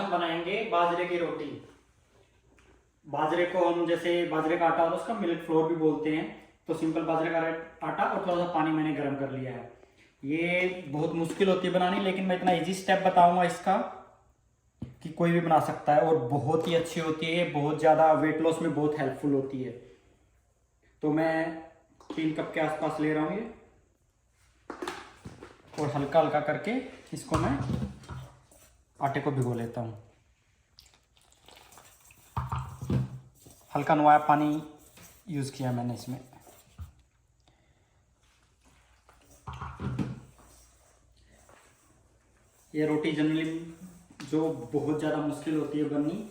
हम बनाएंगे बाजरे की रोटी। बाजरे को हम जैसे बाजरे का आटा और उसका मिल्क फ्लोर भी बोलते हैं। तो सिंपल बाजरे का आटा और थोड़ा सा पानी मैंने गर्म कर लिया है। ये बहुत मुश्किल होती है बनानी, लेकिन मैं इतना इजी स्टेप बताऊंगा इसका कि कोई भी बना सकता है और बहुत ही अच्छी होती है। बहुत ज़्यादा वेट लॉस में बहुत हेल्पफुल होती है। तो मैं 3 कप के आसपास ले रहा हूँ ये, और हल्का हल्का करके इसको मैं आटे को भिगो लेता हूँ। हल्का नवाया पानी यूज़ किया मैंने इसमें। ये रोटी जनरली जो बहुत ज़्यादा मुश्किल होती है बननी,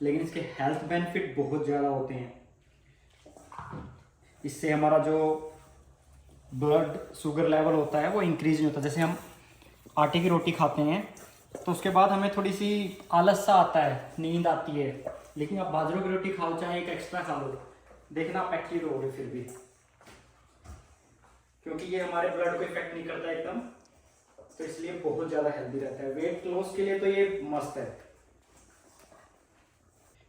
लेकिन इसके हेल्थ बेनिफिट बहुत ज़्यादा होते हैं। इससे हमारा जो ब्लड शुगर लेवल होता है वो इंक्रीज नहीं होता। जैसे हम आटे की रोटी खाते हैं तो उसके बाद हमें थोड़ी सी आलस सा आता है, नींद आती है। लेकिन आप बाजरों की रोटी खाओ, चाहे एक एक्स्ट्रा खा लो, देखना आप एक्टिव रहोगे फिर भी, क्योंकि ये हमारे ब्लड को इफेक्ट नहीं करता एकदम। तो इसलिए बहुत ज़्यादा हेल्दी रहता है। वेट लॉस के लिए तो ये मस्त है।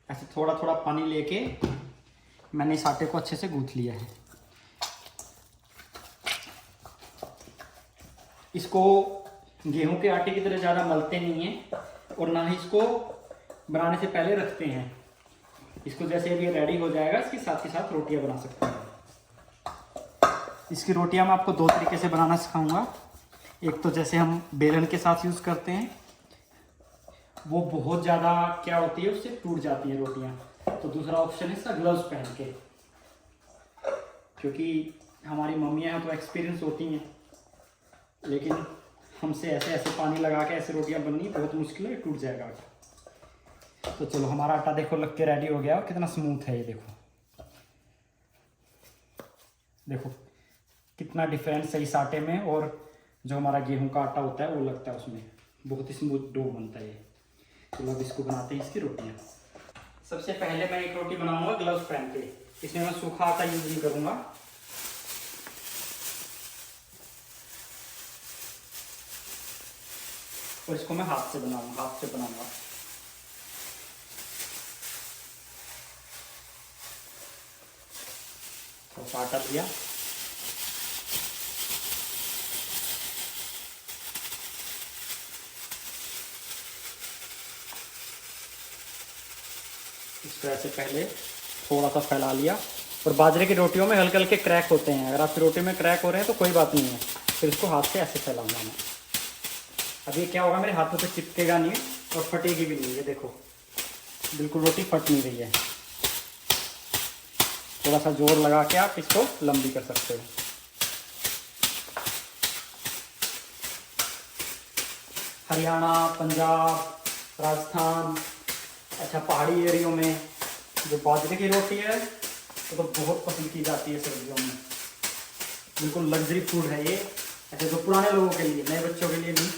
ऐसे थोड़ा थोड़ा पानी लेके मैंने इस आटे को अच्छे से गूंथ लिया है। इसको गेहूं के आटे की तरह ज़्यादा मलते नहीं हैं और ना ही इसको बनाने से पहले रखते हैं। इसको जैसे अभी रेडी हो जाएगा, इसके साथ ही साथ रोटियां बना सकते हैं। इसकी रोटियां मैं आपको 2 तरीके से बनाना सिखाऊंगा। एक तो जैसे हम बेलन के साथ यूज़ करते हैं, वो बहुत ज़्यादा क्या होती है, उससे टूट जाती है रोटियां। तो दूसरा ऑप्शन है इसका ग्लव्स पहन के, क्योंकि हमारी मम्मियाँ तो एक्सपीरियंस होती हैं, लेकिन हमसे ऐसे ऐसे पानी लगा के ऐसे रोटियां बननी बहुत मुश्किल है, टूट जाएगा आटा। तो चलो, हमारा आटा देखो लग के रेडी हो गया। और कितना स्मूथ है ये, देखो देखो कितना डिफरेंस है इस आटे में और जो हमारा गेहूं का आटा होता है वो लगता है उसमें। बहुत ही स्मूथ डो बनता है ये। चलो अब इसको बनाते हैं, इसकी रोटियाँ। सबसे पहले मैं एक रोटी बनाऊंगा ग्लव्स पहन के। इसमें मैं सूखा आटा यूज नहीं करूँगा। और इसको मैं हाथ से बनाऊंगा, हाथ से बनाऊंगा। थोड़ा सा आटा लिया, इसको ऐसे पहले थोड़ा सा फैला लिया। और बाजरे की रोटियों में हल्के हल्के क्रैक होते हैं। अगर आपकी रोटी में क्रैक हो रहे हैं तो कोई बात नहीं है, फिर इसको हाथ से ऐसे फैलाऊंगा मैं। अब ये क्या होगा, मेरे हाथों पे चिपकेगा नहीं और फटेगी भी नहीं। ये देखो बिल्कुल रोटी फट नहीं रही है। थोड़ा सा जोर लगा के आप इसको लंबी कर सकते हो। हरियाणा, पंजाब, राजस्थान, अच्छा पहाड़ी एरियो में जो बाजरे की रोटी है वो तो बहुत पसंद की जाती है सर्दियों में। बिल्कुल लग्जरी फूड है ये, ऐसे जो पुराने लोगों के लिए, नए बच्चों के लिए नहीं।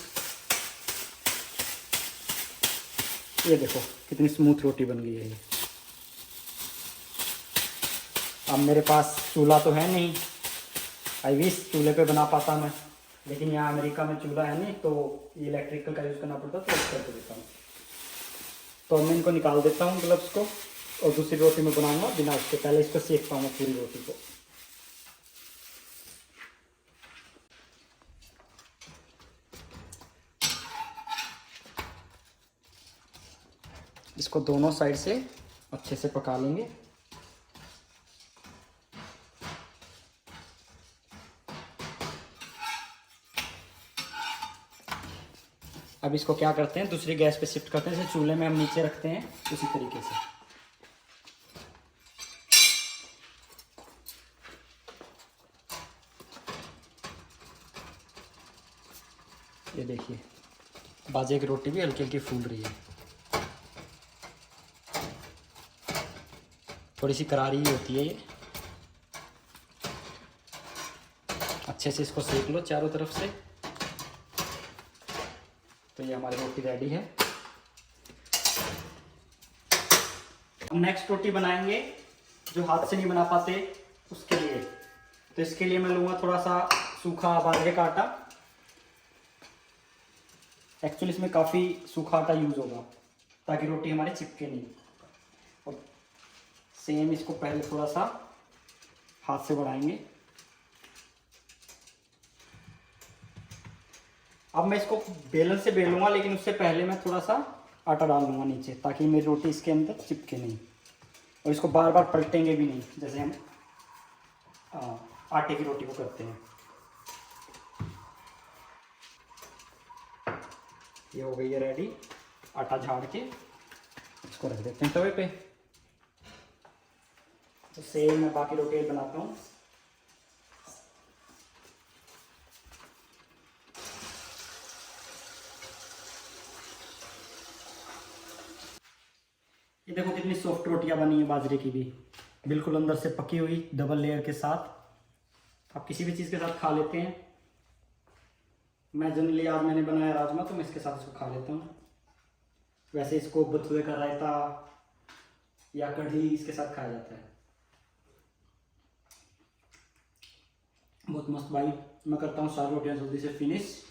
ये देखो कितनी स्मूथ रोटी बन गई है ये। अब मेरे पास चूल्हा तो है नहीं, आई विश चूल्हे पे बना पाता मैं, लेकिन यहाँ अमेरिका में चूल्हा है नहीं, तो इलेक्ट्रिकल का यूज़ करना पड़ता, तो कर देता हूँ। तो मैं इनको निकाल देता हूँ ग्लव्स को, और दूसरी रोटी में बनाऊंगा बिना उसके। पहले इसको सेकता हूँ पूरी रोटी को। इसको दोनों साइड से अच्छे से पका लेंगे। अब इसको क्या करते हैं, दूसरी गैस पे शिफ्ट करते हैं। जैसे चूल्हे में हम नीचे रखते हैं, उसी तरीके से। ये देखिए बाजरे की रोटी भी हल्की हल्की फूल रही है। थोड़ी सी करारी ही होती है ये। अच्छे से इसको सेक लो चारों तरफ से। तो ये हमारी रोटी रेडी है। हम नेक्स्ट रोटी बनाएंगे जो हाथ से नहीं बना पाते उसके लिए। तो इसके लिए मैं लूँगा थोड़ा सा सूखा बाजरे का आटा, एक्चुअली इसमें काफ़ी सूखा आटा यूज़ होगा ताकि रोटी हमारी चिपके नहीं। और सेम इसको पहले थोड़ा सा हाथ से बढ़ाएंगे। अब मैं इसको बेलन से बेलूंगा, लेकिन उससे पहले मैं थोड़ा सा आटा डाल लूँगा नीचे ताकि मेरी रोटी इसके अंदर चिपके नहीं। और इसको बार बार पलटेंगे भी नहीं, जैसे हम आटे की रोटी को करते हैं। ये हो गई है रेडी। आटा झाड़ के इसको रख देते हैं तवे पे। तो सेम मैं बाकी रोटी बनाता हूँ। ये देखो कितनी सॉफ्ट रोटियां बनी है बाजरे की भी, बिल्कुल अंदर से पकी हुई, डबल लेयर के साथ। आप किसी भी चीज़ के साथ खा लेते हैं। मैं जनरली आज मैंने बनाया राजमा, तो मैं इसके साथ इसको खा लेता हूँ। वैसे इसको बथुए का रायता या कढ़ी इसके साथ खाया जाता है। बहुत मस्त भाई। मैं करता हूँ सारी रोटियाँ जल्दी से फिनिश।